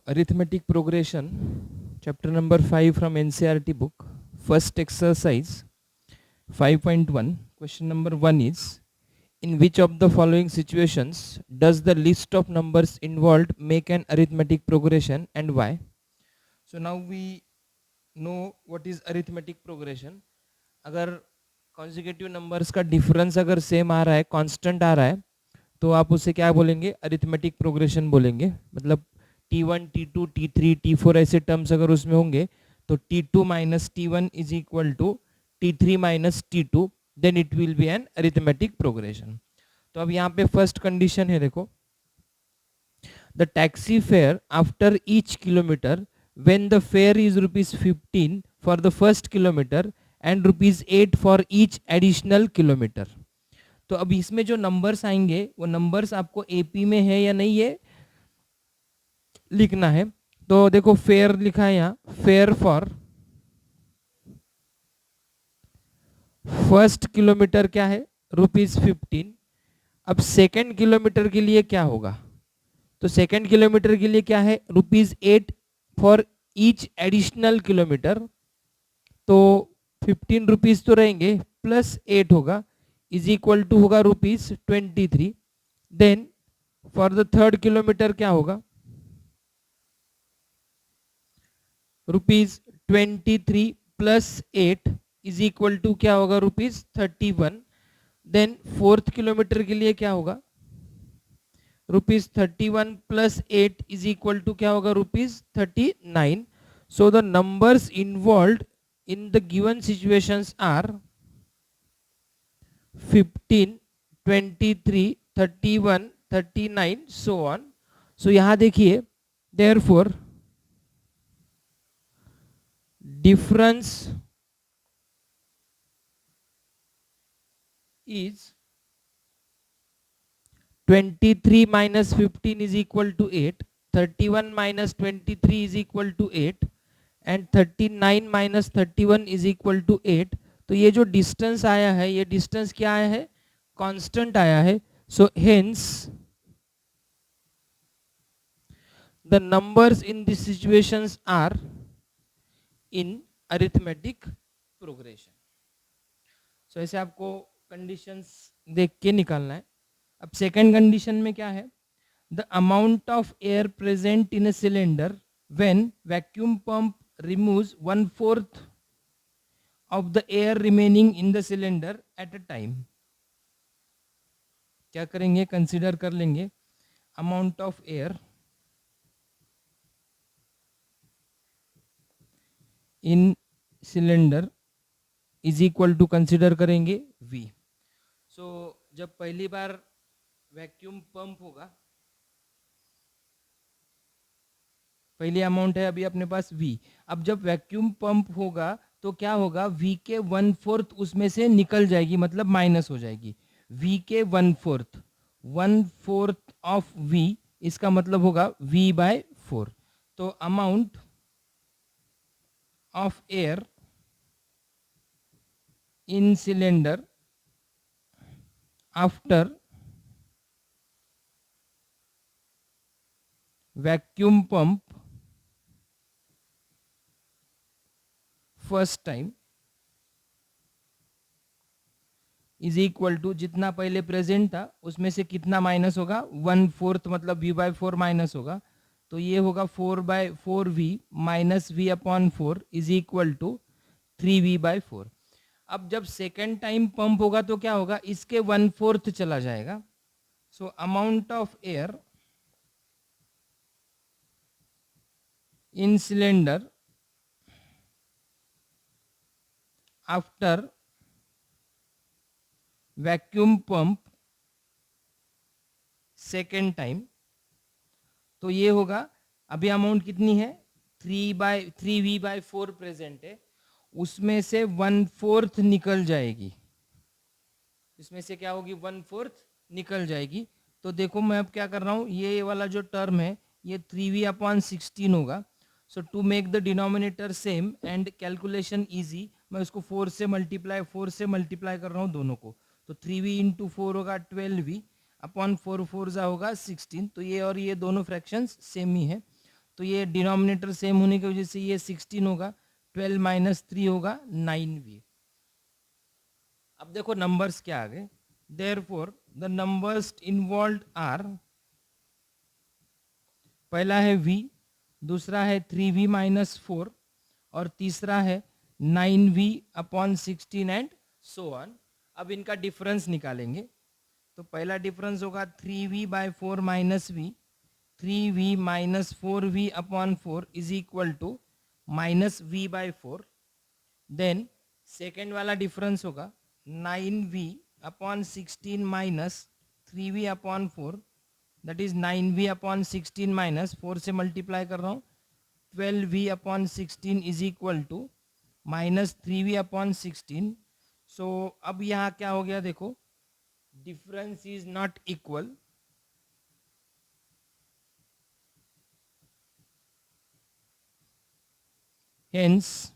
arithmetic progression, chapter number 5 from NCERT book. First exercise 5.1. Question number 1 is, in which of the following situations does the list of numbers involved make an arithmetic progression and why? So now we know what is arithmetic progression. अगर consecutive numbers का difference अगर same आ रहा है, constant आ रहा है, तो आप उसे क्या बोलेंगे? अरिथमेटिक प्रोग्रेशन बोलेंगे. मतलब T1, T2, T3, T4 ऐसे टर्म्स अगर उसमें होंगे तो T2 minus T1 is equal to T3 minus T2, then it will be an arithmetic progression. तो अब यहाँ पे फर्स्ट कंडीशन है, देखो, the taxi fare after each kilometre when the fare is ₹15 for the first kilometre and ₹8 for each additional kilometre. तो अब इसमें जो नंबर्स आएंगे वो नंबर्स आपको एपी में है या नहीं है लिखना है. तो देखो फेयर लिखा है यहाँ, फेयर फॉर फर्स्ट किलोमीटर क्या है? ₹15. अब सेकेंड किलोमीटर के लिए क्या होगा? तो सेकेंड किलोमीटर के लिए क्या है? ₹8 फॉर ईच एडिशनल किलोमीटर. तो 15 रुपीज तो रहेंगे प्लस 8 होगा इज इक्वल टू होगा ₹23. Then for the third kilometre क्या होगा? ₹23 प्लस 8 इज इक्वल टू क्या होगा? ₹31. देन फोर्थ किलोमीटर के लिए क्या होगा? ₹31 प्लस 8 इज इक्वल टू क्या होगा? ₹39. So the numbers involve in the given situations are 15, 23, 31, 39 so on. so यहाँ देखिए, therefore difference is 23 minus 15 is equal to 8, 31 minus 23 is equal to 8 and 39 minus 31 is equal to 8. तो ये जो distance आया है, ये डिस्टेंस क्या आया है? कांस्टेंट आया है. So hence the numbers in this situations are in arithmetic progression. So ऐसे आपको कंडीशंस देख के निकालना है. अब सेकेंड कंडीशन में क्या है? The amount of air present in a cylinder when vacuum pump removes 1/4 of the air remaining in the cylinder at a time. क्या करेंगे? कंसीडर कर लेंगे amount of air in cylinder is equal to consider करेंगे V. So जब पहली बार vacuum pump होगा, पहली amount है अभी अपने पास V. अब जब वैक्यूम पंप होगा तो क्या होगा? V के 1/4 उसमें से निकल जाएगी, मतलब माइनस हो जाएगी. V के 1/4 ऑफ V, इसका मतलब होगा V/4. तो amount of air in cylinder after vacuum pump first time is equal to जितना पहले प्रेजेंट था उसमें से कितना माइनस होगा? 1/4, मतलब V/4 माइनस होगा. तो ये होगा 4/4V minus V/4 is equal to 3V/4. अब जब सेकेंड टाइम पंप होगा तो क्या होगा? इसके 1/4 चला जाएगा. So amount of air in cylinder after vacuum pump second time, तो ये होगा, अभी अमाउंट कितनी है? 3V/4 प्रेजेंट है, उसमें से 1/4 निकल जाएगी. इसमें से क्या होगी? 1/4 निकल जाएगी. तो देखो मैं अब क्या कर रहा हूँ, ये वाला जो टर्म है ये 3V/16 होगा. So to make the denominator same and calculation easy, मैं उसको 4 से मल्टीप्लाई कर रहा हूँ दोनों को. तो 3V इंटू 4 होगा 12V/4 4 होगा 16. तो ये और ये दोनों फ्रैक्शंस सेम ही है. तो ये डिनोमिनेटर सेम होने की वजह से ये 16 होगा, 12 माइनस 3 होगा 9v। अब देखो नंबर्स क्या आ गए, therefore the numbers involve are, पहला है v, दूसरा है 3v माइनस 4 और तीसरा है 9v upon 16 and so on. अब इनका डिफरेंस निकालेंगे, तो पहला डिफरेंस होगा 3v by 4 minus v, 3v minus 4v upon 4 is equal to minus v by 4। Then second वाला डिफरेंस होगा 9v upon 16 minus 3v upon 4, that is 9v upon 16 minus 4 से multiply कर रहा हूँ, 12v upon 16 is equal to minus 3v upon 16। So अब यहाँ क्या हो गया देखो, difference is not equal, hence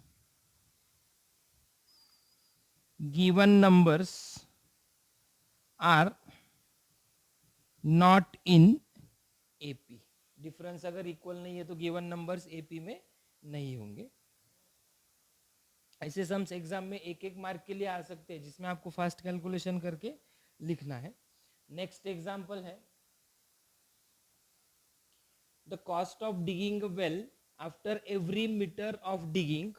given numbers are not in AP। Difference अगर इक्वल नहीं है तो गिवन नंबर्स AP में नहीं होंगे। ऐसे सम्स एग्जाम में एक एक मार्क के लिए आ सकते हैं, जिसमें आपको फास्ट कैलकुलेशन करके लिखना है। नेक्स्ट एग्जांपल है, the cost of digging well after every metre of digging,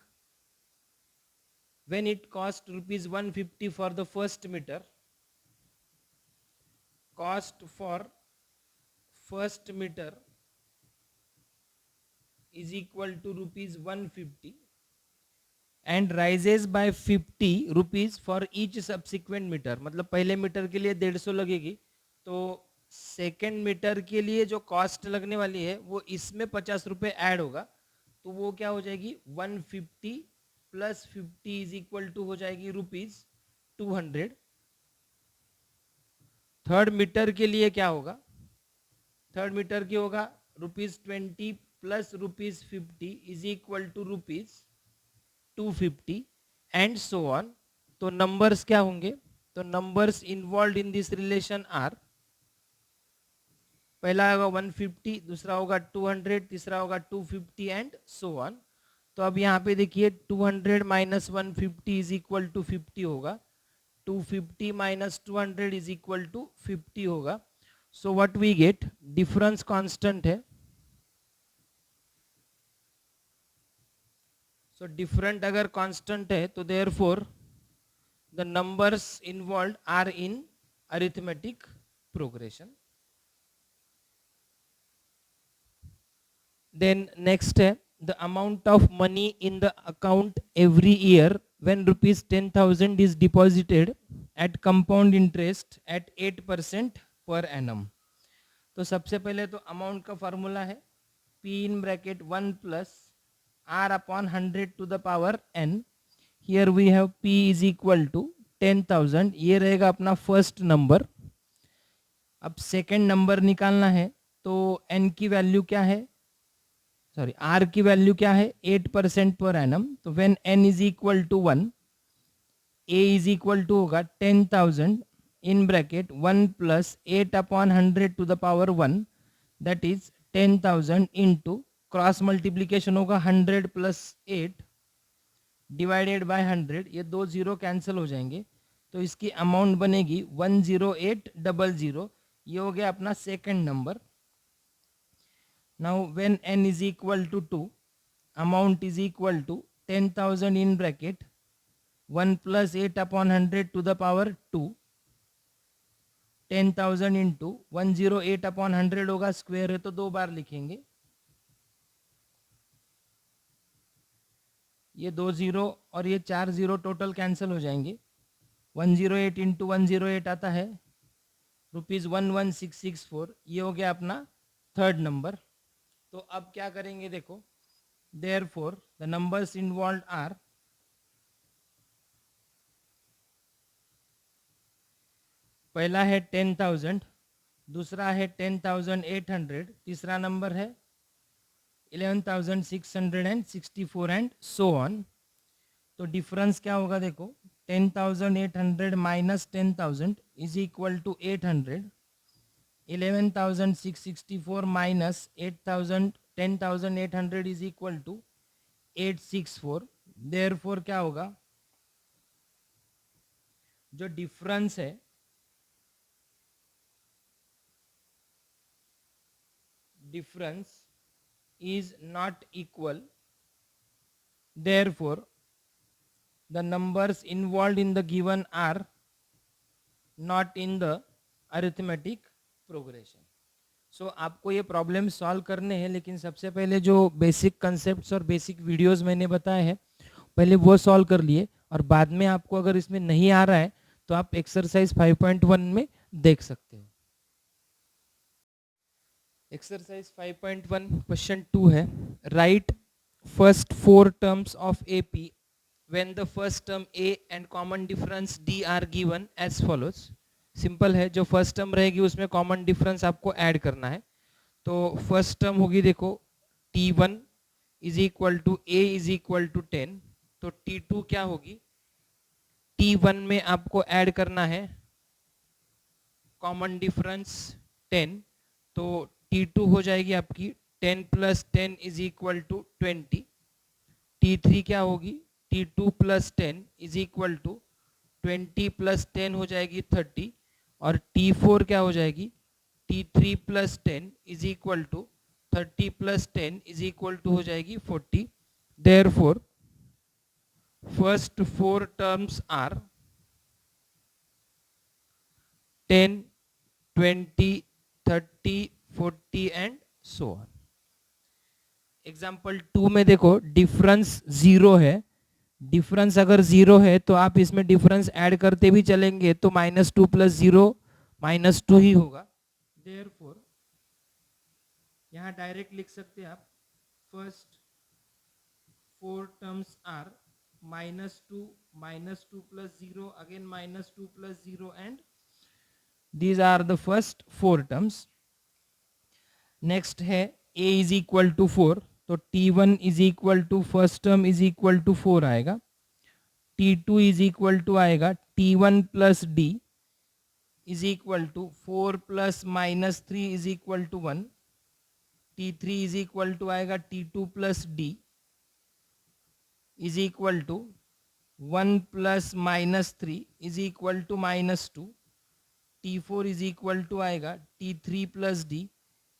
when it cost rupees 150 for the first meter, cost for first meter is equal to rupees 150 and rises by 50 rupees for each subsequent meter। मतलब पहले metre के लिए 150 लगेगी, तो second metre के लिए जो cost लगने वाली है वो इसमें 50 रुपये ऐड होगा, तो वो क्या हो जाएगी 150 प्लस 50 इज इक्वल टू हो जाएगी रुपीज 200। थर्ड मीटर के लिए क्या होगा, थर्ड मीटर की होगा rupees 20 plus rupees 50 is equal to rupees 250 and so on. तो नंबर्स क्या होंगे, तो numbers involve in this relation are, पहला होगा 150, दूसरा होगा 200, तीसरा होगा 250 एंड सो ऑन। तो अब यहाँ पे देखिए 200 माइनस 150 इज इक्वल टू 50 होगा, 250 माइनस 200 इज इक्वल टू 50 होगा। So what we get, difference constant है, सो डिफरेंट अगर कांस्टेंट है तो therefore the numbers involve are in arithmetic progression. Then next है, the amount of money in the account every year when rupees 10,000 is deposited at compound interest at 8% per annum। तो सबसे पहले तो amount का formula है P in bracket 1 plus R upon 100 to the power n। here we have P is equal to 10,000, ये रहेगा अपना first number. अब सेकेंड नंबर निकालना है, तो n की वैल्यू क्या है, सॉरी आर की वैल्यू क्या है 8% पर एनम। तो when n is equal to 1, A is equal to होगा 10,000 in bracket 1 plus 8 upon 100 to the power 1, that is 10,000 into cross multiplication होगा 100 प्लस 8 डिवाइडेड बाय 100, ये दो जीरो कैंसिल हो जाएंगे, तो इसकी अमाउंट बनेगी 10800। ये हो गया अपना second number. Now when n is equal to 2, amount is equal to 10,000 in bracket 1 plus 8 upon 100 to the power 2, 10,000 into 108 upon 100 होगा, स्क्वायर है तो दो बार लिखेंगे, ये दो जीरो और ये चार जीरो टोटल कैंसिल हो जाएंगे, 108 इंटू 108 आता है रुपीज 11664। ये हो गया अपना थर्ड नंबर। तो अब क्या करेंगे देखो, therefore the numbers involve are, पहला है 10,000, दूसरा है 10,800, तीसरा नंबर है 11,664 एंड सो ऑन। तो डिफरेंस क्या होगा देखो, 10,800 minus 10,000 is equal to 800, 11,664 minus 8,000 10,800 is equal to 864। Therefore क्या होगा, जो डिफरेंस है difference is not equal, therefore the numbers involved in the given are not in the arithmetic progression. सो आपको ये प्रॉब्लम सॉल्व करने हैं, लेकिन सबसे पहले जो बेसिक कंसेप्ट्स और बेसिक वीडियोस मैंने बताए हैं पहले वो सॉल्व कर लिए, और बाद में आपको अगर इसमें नहीं आ रहा है तो आप एक्सरसाइज 5.1 में देख सकते हो। एक्सरसाइज 5.1 क्वेश्चन 2 है, write first 4 terms of AP when the first term A and common difference D are given as follows. Simple है, जो फर्स्ट टर्म रहेगी उसमें कॉमन डिफरेंस आपको ऐड करना है। तो फर्स्ट टर्म होगी, देखो T1 is equal to A is equal to 10, तो T2 क्या होगी, T1 में आपको ऐड करना है कॉमन डिफरेंस 10, तो T2 हो जाएगी आपकी 10 plus 10 is equal to 20। T3 क्या होगी, T2 plus 10 is equal to 20 plus 10 हो जाएगी 30, और T4 क्या हो जाएगी, T3 plus 10 is equal to 30 plus 10 is equal to हो जाएगी 40। Therefore first 4 terms are 10, 20, 30, 40 and so on. Example 2 में देखो डिफरेंस 0 है, डिफरेंस अगर 0 है तो आप इसमें डिफरेंस ऐड करते भी चलेंगे तो -2 प्लस 0 -2 ही होगा। देयरफॉर यहाँ डायरेक्ट लिख सकते हैं आप, first 4 terms are -2 plus 0 again -2 plus 0 and these are the first 4 terms। Next है a इज इक्वल टू 4, तो T1 is equal to first term is equal to 4 आएगा, T2 इज इक्वल टू आएगा T1 plus D is equal to 4 plus -3 is equal to 1, T3 is equal to आएगा T2 plus D is equal to 1 plus -3 is equal to -2, T4 is equal to आएगा T3 plus D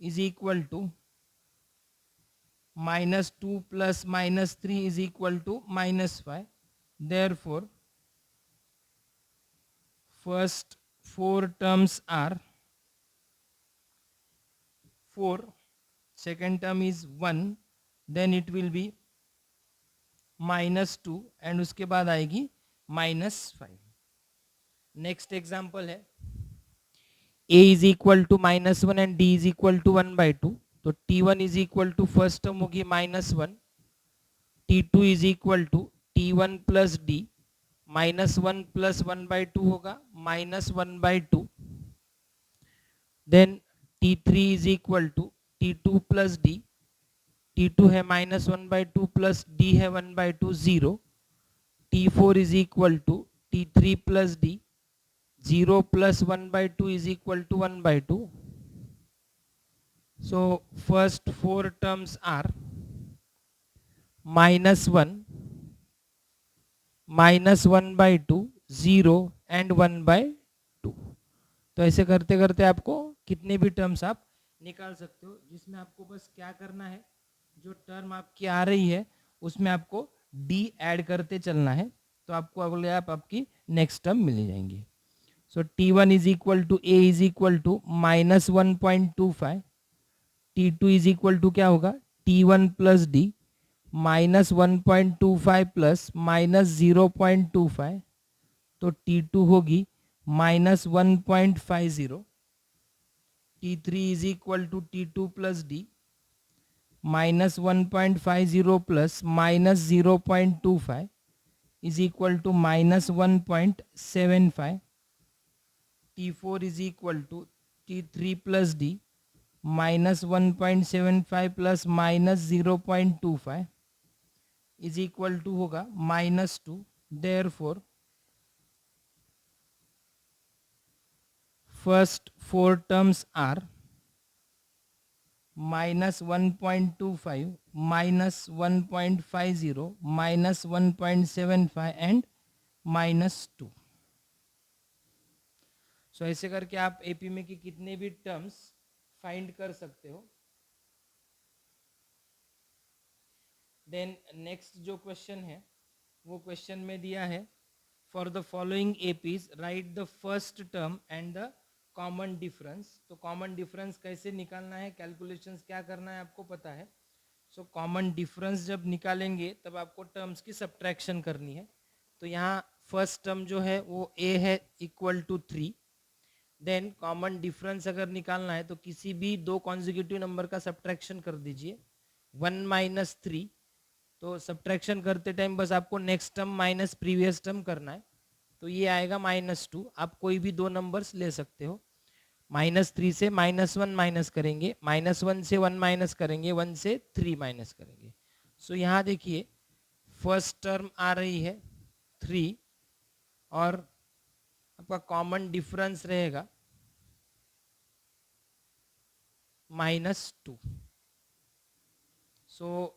is equal to -2 plus -3 is equal to -5। Therefore first 4 terms are 4, second term is 1, then it will be -2 and उसके बाद आएगी -5। Next example है a is equal to -1 and d is equal to 1/2, तो T1 is equal to first term होगी -1, T2 is equal to T1 plus D, -1 plus 1/2 होगा -1/2, then T3 is equal to T2 plus D, T2 है -1/2 plus D है 1/2 0, T4 is equal to T3 plus D, 0 plus 1/2 is equal to 1/2। So first 4 terms are -1, -1/2, 0 and 1/2। तो ऐसे करते करते आपको कितने भी टर्म्स आप निकाल सकते हो, जिसमें आपको बस क्या करना है, जो टर्म आपकी आ रही है उसमें आपको D ऐड करते चलना है, तो आपको अगले आपकी नेक्स्ट टर्म मिल जाएंगी। So T1 is equal to A is equal to -1.25, T2 is equal to क्या होगा T1 प्लस D, -1.25 प्लस -0.25, तो T2 होगी -1.50, T3 is equal to T2 plus D, -1.50 plus -0.25 is equal to -1.75, T4 is equal to T3 plus D, -1.75 plus -0.25 is equal to होगा -2। Therefore first 4 terms are -1.25, -1.50, -1.75 and -2। So ऐसे करके आप AP में की कितने भी टर्म्स फाइंड कर सकते हो। देन नेक्स्ट जो क्वेश्चन है वो क्वेश्चन में दिया है for the following APs right the first term and the common difference. तो कॉमन डिफरेंस कैसे निकालना है, कैलकुलेशंस क्या करना है आपको पता है। सो कॉमन डिफरेंस जब निकालेंगे तब आपको टर्म्स की सब्ट्रैक्शन करनी है। तो यहाँ फर्स्ट टर्म जो है वो ए है equal to 3। Then common difference अगर निकालना है तो किसी भी दो कॉन्जिक्यूटिव नंबर का सब्ट्रैक्शन कर दीजिए, 1 माइनस 3। तो सब्ट्रैक्शन करते टाइम बस आपको next term minus previous term करना है। तो ये आएगा -2। आप कोई भी दो नंबर्स ले सकते हो। -3 से -1 माइनस करेंगे, -1 से 1 माइनस करेंगे, 1 से 3 माइनस करेंगे। सो यहाँ देखिए फर्स्ट टर्म आ रही है 3 और आपका कॉमन डिफरेंस रहेगा -2। सो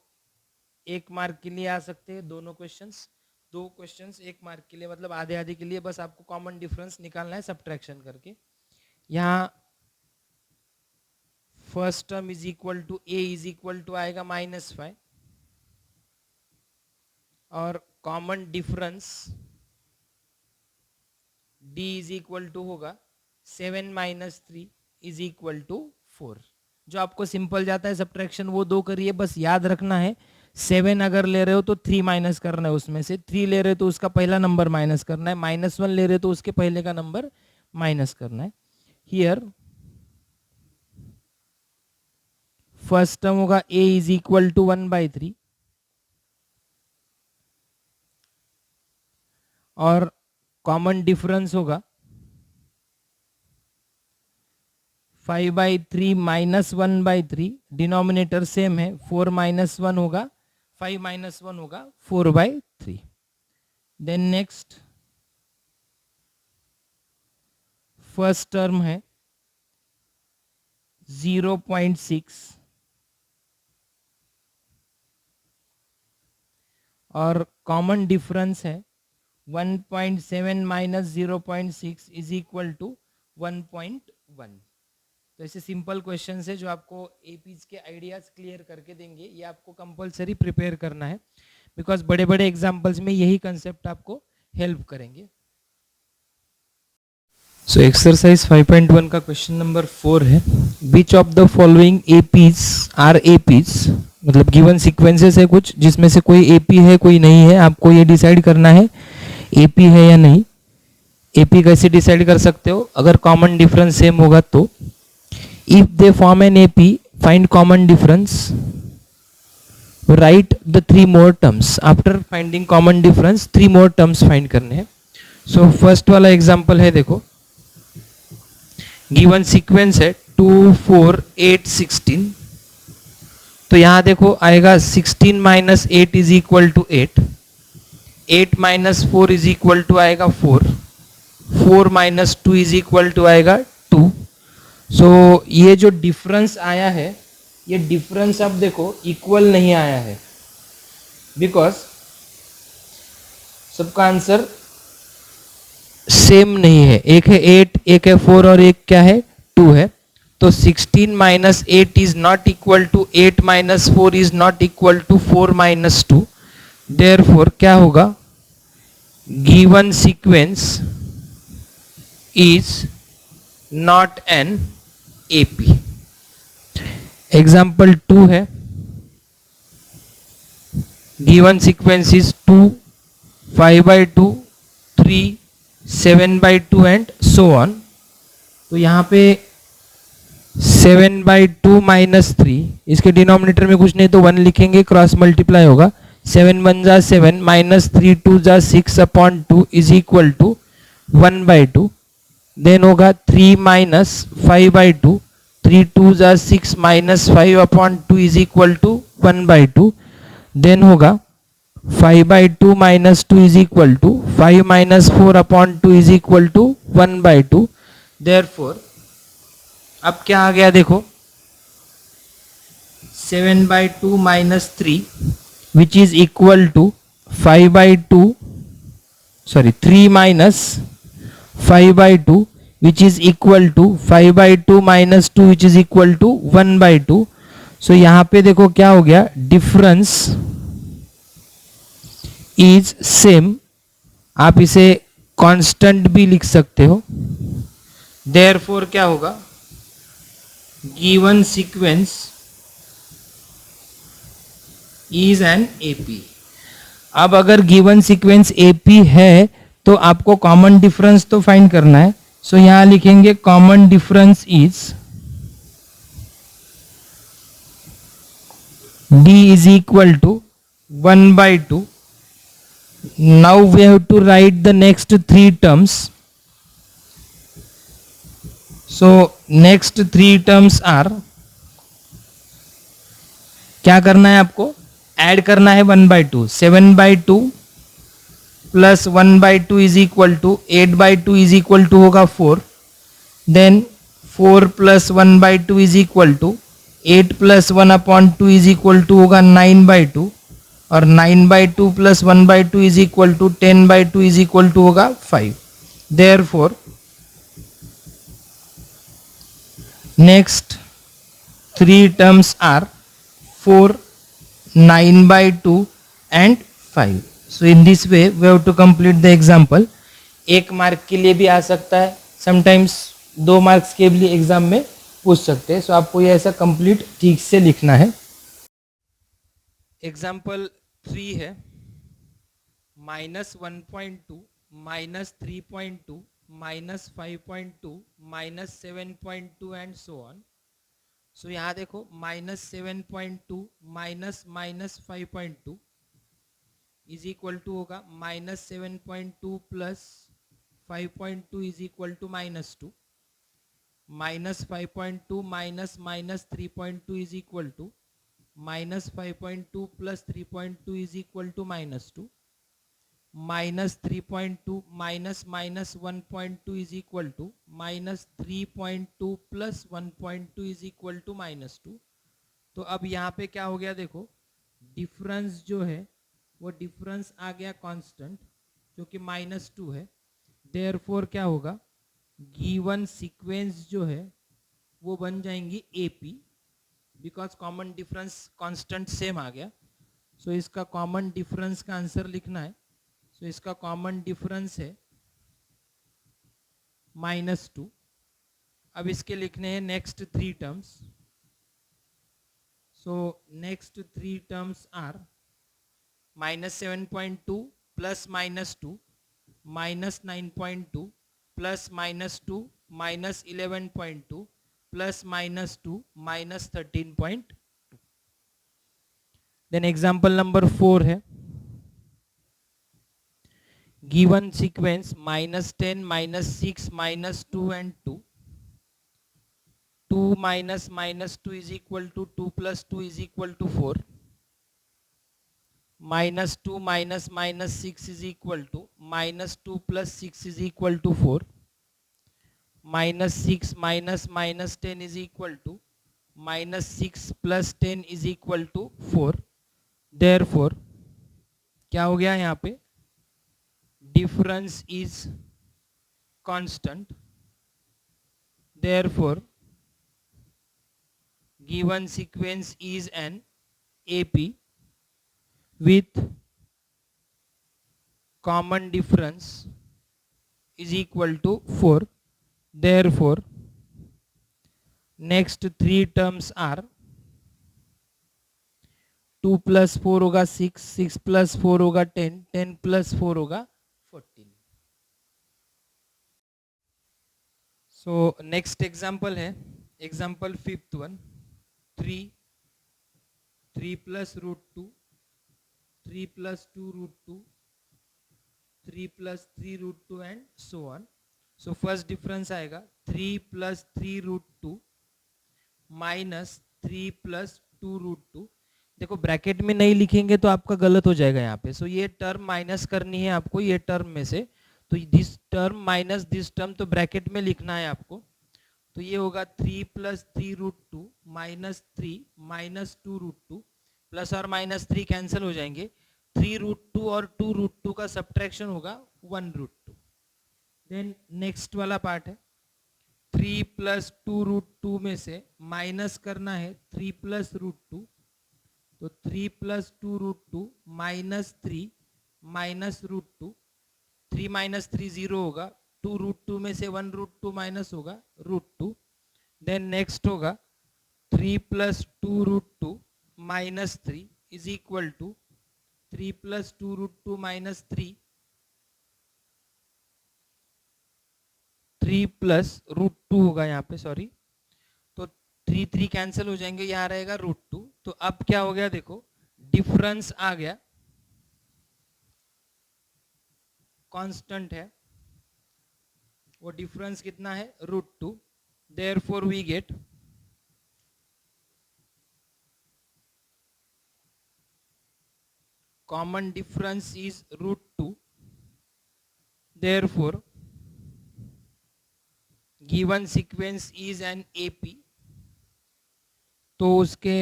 1 मार्क के लिए आ सकते हैं दोनों क्वेश्चंस। दो क्वेश्चंस 1 मार्क के लिए, मतलब आधे आधे के लिए। बस आपको कॉमन डिफरेंस निकालना है सब्ट्रैक्शन करके। यहाँ first term is equal to A is equal to आएगा -5 और common difference D is equal to होगा 7 माइनस 3 इज इक्वल टू 4। जो आपको सिंपल जाता है सब्ट्रैक्शन वो दो करिए। बस याद रखना है 7 अगर ले रहे हो तो 3 माइनस करना है, उसमें से 3 ले रहे हो तो उसका पहला नंबर माइनस करना है, -1 ले रहे हो तो उसके पहले का नंबर माइनस करना है। हियर फर्स्ट टर्म होगा a इज इक्वल टू 1/3 और कॉमन डिफरेंस होगा 5/3 माइनस 1/3। डिनोमिनेटर सेम है, 4 माइनस 1 होगा 5 माइनस 1 होगा 4/3। देन नेक्स्ट फर्स्ट टर्म है 0.6 और कॉमन डिफरेंस है 1.7 माइनस 0.6 इज इक्वल टू 1.1। तो ऐसे सिंपल क्वेश्चन है जो आपको एपीज के आइडियाज क्लियर करके देंगे। ये आपको कंपलसरी प्रिपेयर करना है बिकॉज बड़े बड़े एग्जाम्पल्स में यही कंसेप्ट आपको हेल्प करेंगे। सो एक्सरसाइज 5.1 का क्वेश्चन नंबर 4 है which of the following APs are APs. मतलब गिवन सीक्वेंसेस है कुछ जिसमें से कोई एपी है कोई नहीं है। आपको ये डिसाइड करना है एपी है या नहीं। एपी कैसे डिसाइड कर सकते हो, अगर कॉमन डिफरेंस सेम होगा तो। If they form an AP find common difference, right the 3 more terms. After finding common difference 3 more terms find करने हैं। सो फर्स्ट वाला एग्जांपल है, देखो गिवन सीक्वेंस है 2 4 8 16। तो यहां देखो आएगा 16 minus 8 is equal to 8, 8 minus 4 is equal to आएगा 4, 4 माइनस 2 इज इक्वल टू आएगा 2। सो ये जो डिफरेंस आया है ये डिफरेंस अब देखो इक्वल नहीं आया है बिकॉज सबका आंसर सेम नहीं है। एक है 8, एक है 4 और एक क्या है 2 है। तो 16 minus 8 is not equal to 8 minus 4 is not equal to 4 minus 2। Therefore क्या होगा, given sequence is not an AP. Example 2 है given sequence is 2 5/2 3 7/2 and so on. तो यहाँ पे 7/2 माइनस 3, इसके डिनोमिनेटर में कुछ नहीं तो 1 लिखेंगे, क्रॉस मल्टीप्लाई होगा। 7 1 जा 7 माइनस 3 2 जा 6 upon 2 is equal to 1/2। Then होगा 3 माइनस 5/2, 3 2 जा 6 minus 5 upon 2 is equal to 1/2। Then होगा 5/2 minus 2 is equal to 5 minus 4 upon 2 is equal to 1/2। Therefore अब क्या आ गया देखो, 7/2 minus 3 which is equal to 5/2, sorry 3 minus 5/2 which is equal to 5/2 minus 2 which is equal to 1/2. सो यहाँ पे देखो क्या हो गया, डिफरेंस इज सेम, आप इसे कांस्टेंट भी लिख सकते हो, देयरफॉर क्या होगा, given sequence is an AP. अब अगर गिवन सीक्वेंस एपी है तो आपको कॉमन डिफरेंस तो फाइंड करना है। सो यहां लिखेंगे common difference is d is equal to 1/2. Now we have to write the next three terms. So next three terms are, क्या करना है आपको, ऐड करना है 1/2, 7/2 plus 1/2 is equal to 8/2 is equal to होगा 4, then 4 plus 1/2 is equal to 8 plus 1/2 is equal to होगा 9/2, और 9/2 plus 1/2 is equal to 10/2 is equal to होगा 5। Therefore next three terms are 4, 9/2 and 5। So in this way we have to complete the example. 1 mark के लिए भी आ सकता है, sometimes 2 marks के लिए एग्जाम में पूछ सकते हैं। सो आपको ये ऐसा कंप्लीट ठीक से लिखना है। एग्जाम्पल 3 है, -1.2, -3.2, -5.2, -7.2 एंड सो ऑन। सो यहाँ देखो -7.2 माइनस 5.2 इज इक्वल टू होगा -7.2 plus 5.2 is equal to -2, -5.2 minus 3.2 is equal to -5.2 plus 3.2 is equal to -2, -3.2 minus 1.2 is equal to -3.2 plus 1.2 is equal to -2। तो अब यहाँ पे क्या हो गया, देखो डिफरेंस जो है वो डिफरेंस आ गया कांस्टेंट जो कि -2 है। देयरफॉर क्या होगा, गिवन सीक्वेंस जो है वो बन जाएंगी AP, because common difference constant same आ गया। सो इसका कॉमन डिफरेंस का आंसर लिखना है। सो इसका कॉमन डिफरेंस है -2। अब इसके लिखने हैं next three terms. So next three terms are -7.2 plus -2, -9.2 plus -2, -11.2 plus -2, -13.2। Then example number 4 है, given sequence -10, -6, -2 and 2, 2 minus -2 is equal to 2 plus 2 is equal to 4, -2 minus -6 is equal to -2 plus 6 is equal to 4, -6 minus -10 is equal to -6 plus 10 is equal to 4। Therefore क्या हो गया यहाँ पे, difference is constant, therefore given sequence is an AP with common difference is equal to 4। Therefore next three terms are 2 plus 4 होगा 6, 6 plus 4 होगा 10, 10 plus 4 होगा 14। So next example है, example 5th one, 3 plus √2, 3 plus 2 √2, 3 plus 3 √2 and so on. So first difference आएगा 3 plus 3 √2 minus 3 plus 2 √2। देखो bracket में नहीं लिखेंगे तो आपका गलत हो जाएगा यहाँ पे। सो ये टर्म माइनस करनी है आपको ये टर्म में से, तो this term minus this term तो ब्रैकेट में लिखना है आपको। तो ये होगा 3 plus 3 √2 -3 -2√2 प्लस और -3 कैंसिल हो जाएंगे, 3√2 और 2√2 का सब्ट्रैक्शन होगा 1√2। देन नेक्स्ट वाला पार्ट है 3 + 2√2 में से माइनस करना है 3 + √2, तो 3 + 2√2 -3 -√2, 3 - 3 0 होगा, 2√2 में से 1√2 माइनस होगा √2। देन नेक्स्ट होगा 3 + 2√2 -3 इज इक्वल टू 3 + 2√2 -3, 3 + √2 होगा यहाँ पे, सॉरी, तो 3 3 कैंसिल हो जाएंगे, यहाँ रहेगा √2। तो अब क्या हो गया देखो, डिफरेंस आ गया, कांस्टेंट है, वो डिफरेंस कितना है √2। Therefore we get common difference is √2, therefore given sequence is an AP। तो उसके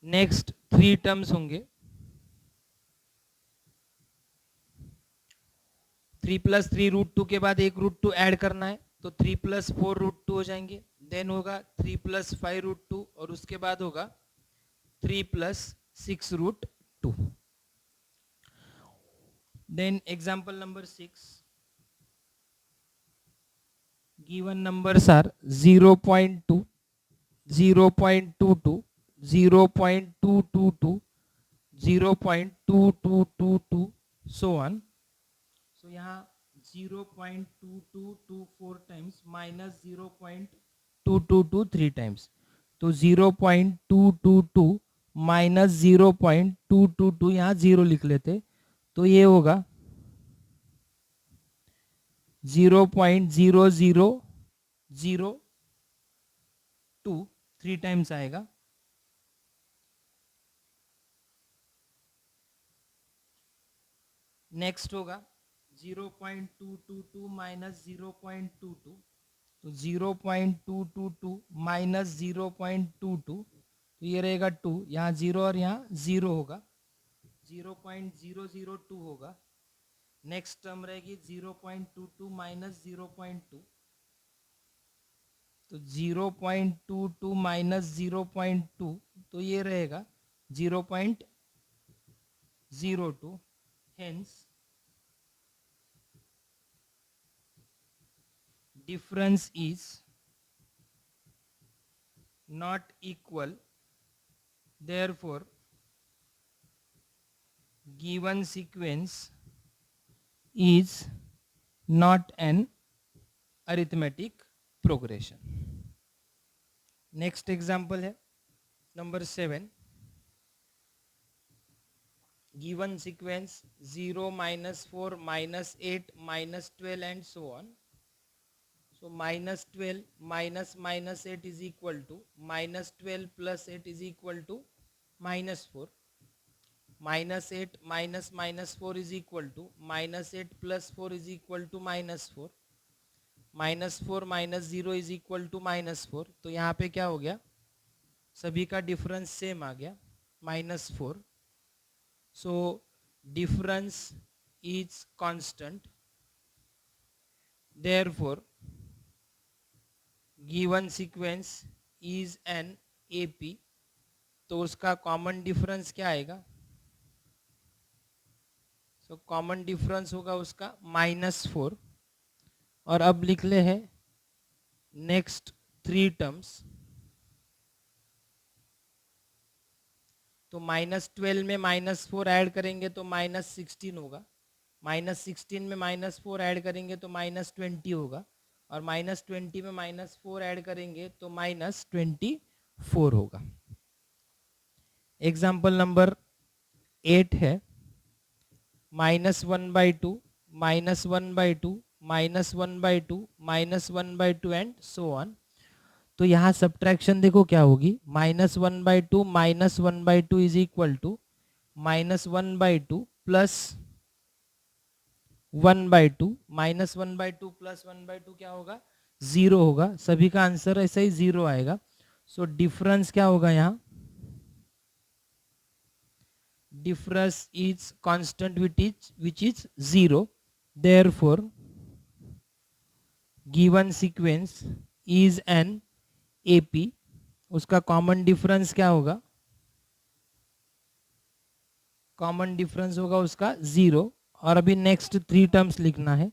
नेक्स्ट 3 टर्म्स होंगे, 3 + 3 √2 के बाद एक √2 ऐड करना है, तो 3 + 4 √2 हो जाएंगे। देन होगा 3 + 5 √2 और उसके बाद होगा 3 + 6 √2। Then example number 6, given numbers are 0.2, 0.22, 0.222, 0.2222 so on। so यहाँ 0.2224 times minus 0.2223 times, तो 0.222 minus 0.222 यहाँ 0 लिख लेते, तो ये होगा 0.0002 3 टाइम्स आएगा। नेक्स्ट होगा 0.222 माइनस 0.22, तो 0.222 माइनस 0.22, तो ये रहेगा 2, यहाँ 0 और यहाँ 0 होगा, 0.002 होगा। नेक्स्ट टर्म रहेगी 0.22 माइनस 0.2, तो 0.22 माइनस 0.2, तो ये रहेगा 0.02। Hence difference is not equal, therefore given sequence is not an arithmetic progression। Next example है number 7, given sequence 0 -4 -8 -12 and so on। so -12 minus -8 is equal to -12 plus 8 is equal to -4, -8 minus -4 is equal to -8 plus 4 is equal to -4, -4 minus 0 is equal to -4। तो यहाँ पे क्या हो गया, सभी का difference same आ गया -4। so difference is constant, therefore given sequence is an AP। तो उसका कॉमन डिफरेंस क्या आएगा, सो कॉमन डिफरेंस होगा उसका -4। और अब लिख ले है नेक्स्ट 3 टर्म्स, तो -12 में -4 ऐड करेंगे तो -16 होगा, -16 में -4 ऐड करेंगे तो -20 होगा, और -20 में -4 ऐड करेंगे तो -24 होगा। एग्जाम्पल नंबर 8 है -1/2 -1/2 -1/2 -1/2 एंड सो ऑन। तो यहाँ सब्ट्रैक्शन देखो क्या होगी, -1/2 -1/2 is equal to -1/2 plus 1/2, -1/2 plus 1/2 क्या होगा, 0 होगा। सभी का आंसर ऐसा ही 0 आएगा। सो डिफरेंस क्या होगा यहाँ, difference is constant which is 0, therefore given sequence is an AP, उसका कॉमन डिफरेंस क्या होगा, कॉमन डिफरेंस होगा उसका 0, और अभी नेक्स्ट 3 टर्म्स लिखना है।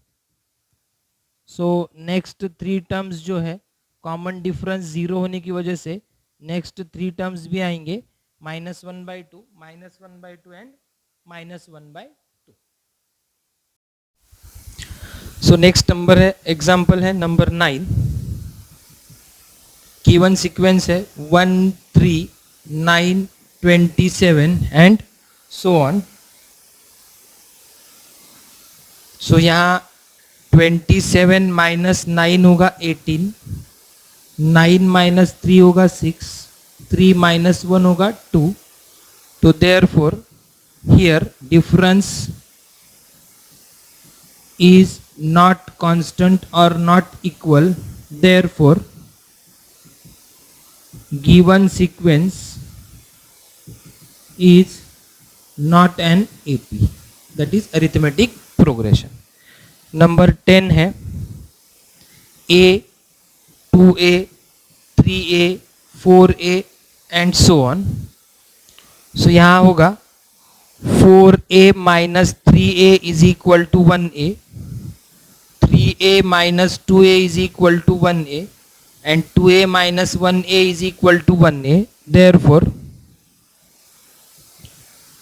सो नेक्स्ट 3 टर्म्स जो है कॉमन डिफरेंस 0 होने की वजह से नेक्स्ट 3 टर्म्स भी आएंगे -1/2, -1/2 एंड -1/2। सो नेक्स्ट नंबर है, एग्जाम्पल है नंबर 9। गिवन सीक्वेंस है 1 3 9 27 एंड सो ऑन। सो यहाँ 27 माइनस 9 होगा 18, 9 माइनस 3 होगा 6, 3 माइनस 1 होगा 2। तो therefore here difference is not constant or not equal, therefore given sequence is not an AP, that is arithmetic progression। Number 10 है A 2A 3A 4A and so on. So यहाँ होगा 4A minus 3A is equal to 1A, 3A minus 2A is equal to 1A, and 2A minus 1A is equal to 1A. Therefore,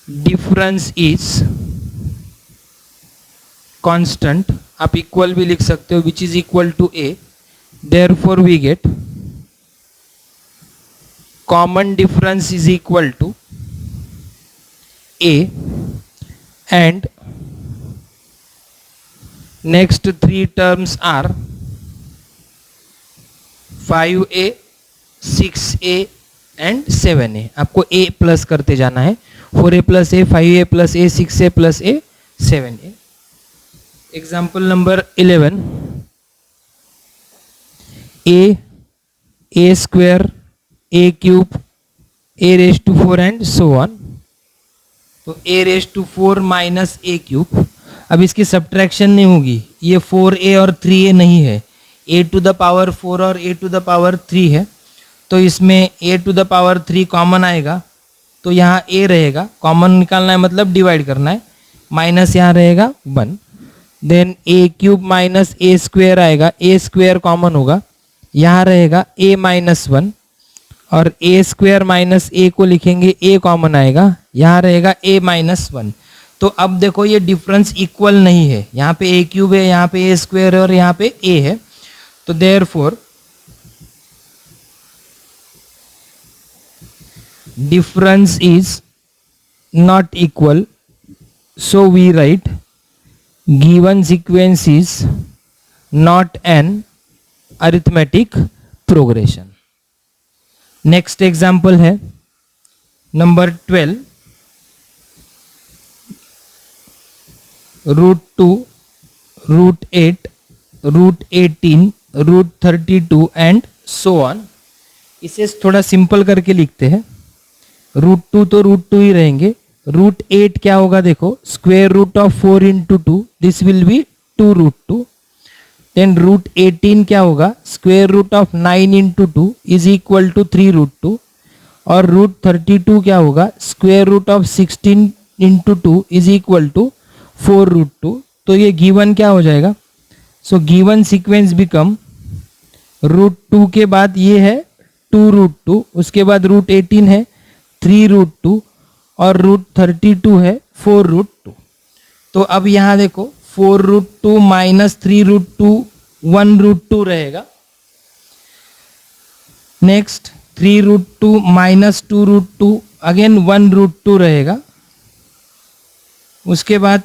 difference is constant, आप equal भी लिख सकते हो, which is equal to A. Therefore, we get common difference is equal to A, and next 3 terms are 5A 6A and 7A। आपको A plus करते जाना है, 4A plus A 5A plus A 6A plus A 7A। Example number 11 A square A cube A raise to 4 and so on. तो A raise to 4 minus A cube, अब इसकी subtraction नहीं होगी, ये 4A और 3A नहीं है, A to the power 4 और A टू द पावर 3 है, तो इसमें A to the power 3 common आएगा, तो यहाँ A रहेगा, कॉमन निकालना है मतलब डिवाइड करना है, माइनस यहाँ रहेगा 1, then A cube minus A square आएगा, A स्क्वायर कॉमन होगा, यहाँ रहेगा A माइनस 1, और A स्क्वायर माइनस A को लिखेंगे, A कॉमन आएगा, यहाँ रहेगा A माइनस 1। तो अब देखो ये डिफरेंस इक्वल नहीं है, यहाँ पे A क्यूब है, यहाँ पे A स्क्वायर है और यहाँ पे A है, तो therefore difference is not equal, so we write given sequence is not an arithmetic progression. Next example है नंबर 12 √2 √8 √18 √32 एंड सो ऑन। इसे थोड़ा सिंपल करके लिखते हैं, √2 तो √2 ही रहेंगे, √8 क्या होगा देखो, square root of 4 into 2, this will be 2√2, then √18 क्या होगा, square root of 9 into 2 is equal to 3√2, और √32 क्या होगा, square root of 16 into 2 is equal to 4√2। तो ये गिवन क्या हो जाएगा, सो गिवन सीक्वेंस बिकम √2 के बाद ये है 2√2, उसके बाद √18 है 3√2 और √32 है 4√2। तो अब यहाँ देखो 4√2 माइनस 3√2 1√2 रहेगा, नेक्स्ट 3√2 माइनस 2√2 अगेन 1√2 रहेगा, उसके बाद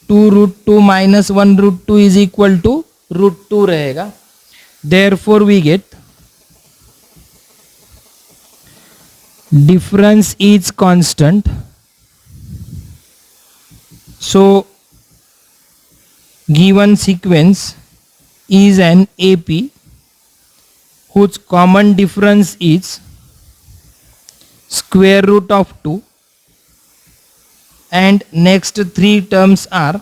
2√2 माइनस 1√2 इज इक्वल टू √2 रहेगा। Therefore we get difference is constant, so given sequence is an AP whose common difference is square root of 2 and next three terms are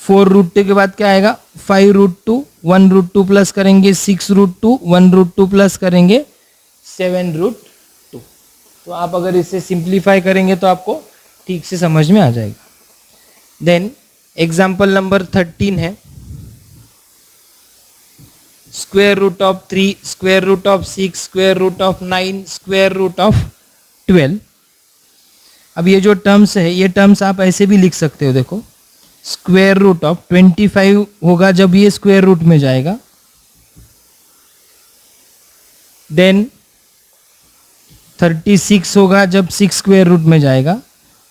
4 root 2 के बाद क्या आएगा 5 root 2, 1 root 2 plus करेंगे 6 root 2, 1 root 2 plus करेंगे 7 root 2। तो आप अगर इसे सिंप्लीफाई करेंगे तो आपको ठीक से समझ में आ जाएगा। देन एग्जाम्पल नंबर 13 है square root of 3, square root of 6, square root of 9, square root of 12। अब ये जो टर्म्स है ये टर्म्स आप ऐसे भी लिख सकते हो, देखो स्क्वायर रूट ऑफ 25 होगा जब ये स्क्वायर रूट में जाएगा, देन 36 होगा जब 6 स्क्वायर रूट में जाएगा,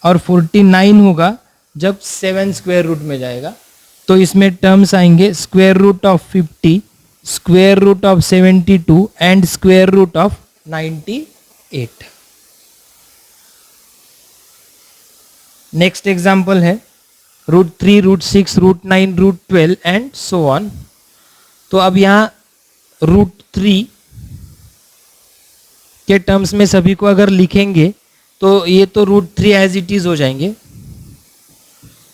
और 49 होगा जब 7 स्क्वायर रूट में जाएगा। तो इसमें टर्म्स आएंगे square root of 50, square root of 72 and square root of 98। Next example है root 3, root 6, root 9, root 12 and so on. तो अब यहाँ रूट 3 के टर्म्स में सभी को अगर लिखेंगे तो ये तो रूट 3 एज इट इज हो जाएंगे,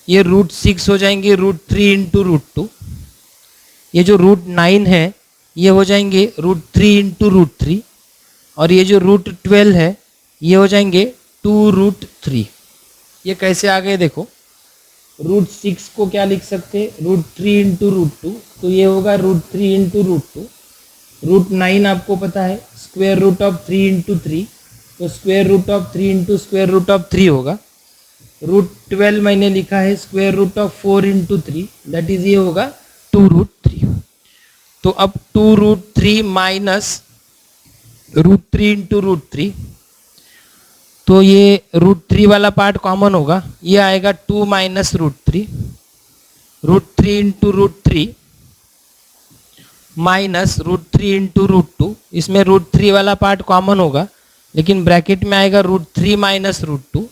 ये रूट 6 हो जाएंगे रूट 3 इंटू रूट 2, ये जो रूट 9 है ये हो जाएंगे रूट 3 इंटू रूट 3, और ये जो रूट 12 है ये हो जाएंगे 2 रूट 3। ये कैसे आ गए देखो, रूट 6 को क्या लिख सकते हैं रूट 3 इंटू रूट 2, तो ये होगा रूट 3 इंटू रूट 2। रूट 9 आपको पता है स्क्वायर रूट ऑफ 3 इंटू 3, तो square root of 3 into square root of 3 होगा। रूट 12 मैंने लिखा है square root of 4 into 3, that is ये होगा 2 रूट 3। तो अब 2 root 3 minus root 3 into root 3, तो ये रूट 3 वाला पार्ट कॉमन होगा, ये आएगा 2 minus root 3, root 3 into root 3 minus root 3 into root 2। इसमें रूट 3 वाला पार्ट कॉमन होगा लेकिन ब्रैकेट में आएगा root 3 minus root 2,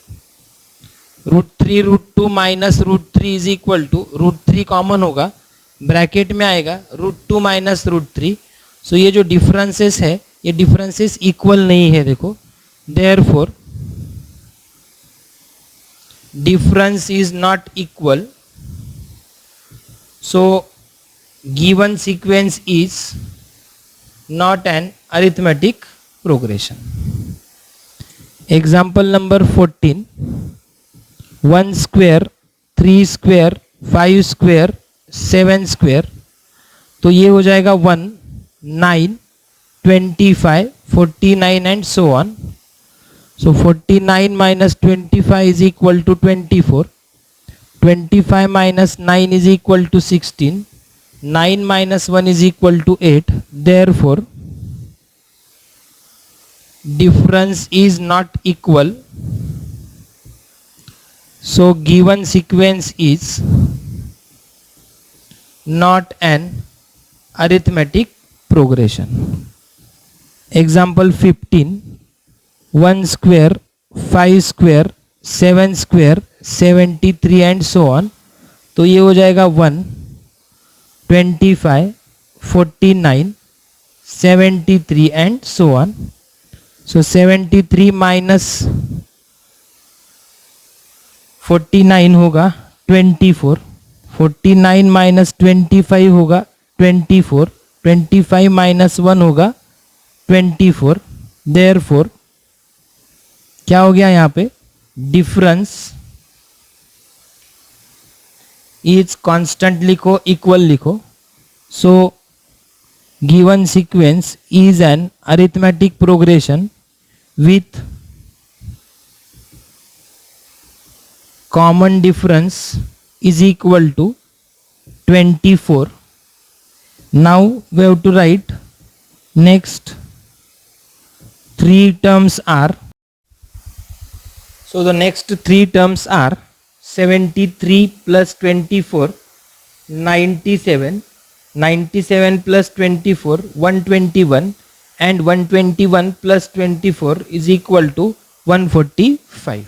root 3 root 2 minus root 3 is equal to root 3 common होगा, ब्रैकेट में आएगा रूट 2 माइनस रूट 3। सो ये जो डिफरेंसेस है ये डिफरेंसेस इक्वल नहीं है, देखो therefore difference is not equal, so given sequence is not an arithmetic progression. Example number 14, 1 square, 3 square, 5 square, 7 square, तो ये हो जाएगा 1, 9, 25, 49 and so on. So 49 minus 25 is equal to 24. 25 minus 9 is equal to 16. 9 minus 1 is equal to 8. Therefore, difference is not equal. So given sequence is not an arithmetic progression. Example 15. 1 square, 5 square, 7 square, 73 and so on. तो ये हो जाएगा 1, 25, 49, 73 and so on. So 73 minus 49 होगा 24, 49 minus 25 होगा 24, 25 minus 1 होगा 24। Therefore क्या हो गया यहाँ पे, डिफरेंस इज कांस्टेंट लिखो, इक्वल लिखो। So given sequence is an arithmetic progression with common difference is equal to 24। Now we have to write next 3 terms are, so the next 3 terms are 73 plus 24, 97, 97 plus 24, 121, and 121 plus 24 is equal to 145.